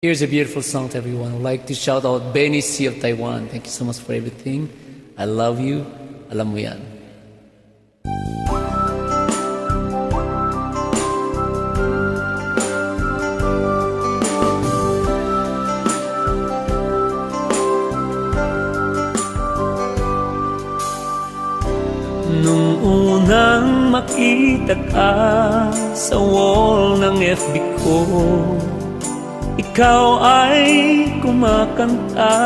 Here's a beautiful song to everyone. I'd like to shout out Benny C of Taiwan. Thank you so much for everything. I love you. Alam mo yan. Nung unang makita ka sa wall ng FB ko, ikaw ay kumakanta.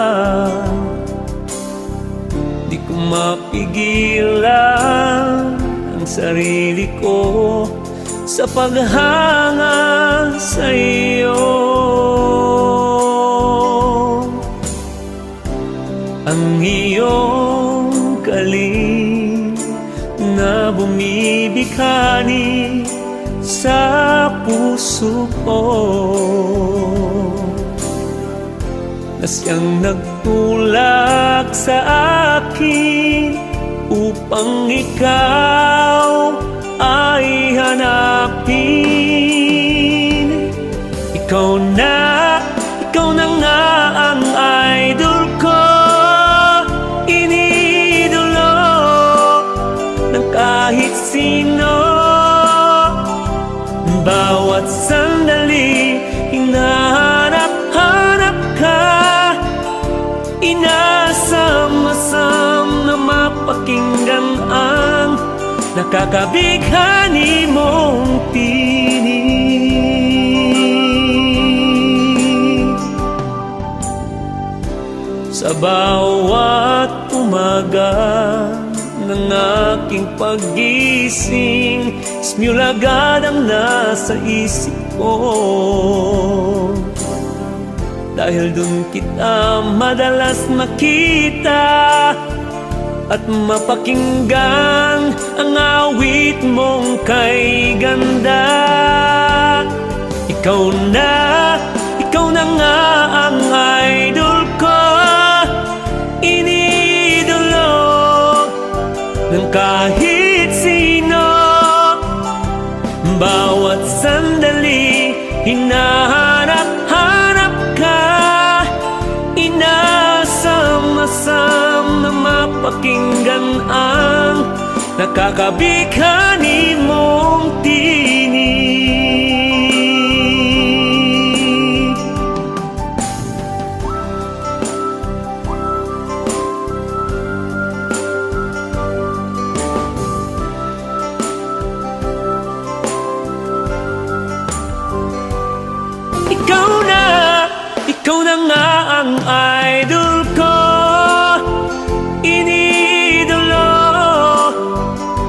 Di ko mapigilan ang sarili ko sa paghanga sa iyo. Ang iyong galing na bumibighani sa puso ko, na siyang nagtulak sa akin upang ikaw ay hanapin. Ikaw na nga ang idol ko, iniidolo ng kahit sino. Bawat sandali, hinahanap-hanap ka, inasam-asam na mapakinggan ang nakakabighani mong tinig. Sa bawat umaga ng aking paggising, ismul agad ang nasa isip ko, dahil dun kita madalas makita at mapakinggan ang awit mong kay ganda. Ikaw na nga ang idol ko, iniidolo ng kahit sino. Bawat sandali, hinahanap-hanap ka, inasam-asam na mapakinggan ang nakakabighani mong tinig. Ikaw na nga ang idol ko, iniidolo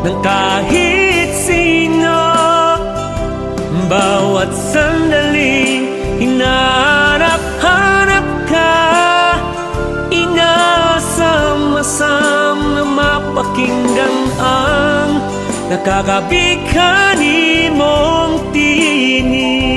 ng kahit sino. Bawat sandali, hinahanap-hanap ka, inasam-asam na mapakinggan ang nakakabighani mong tinig.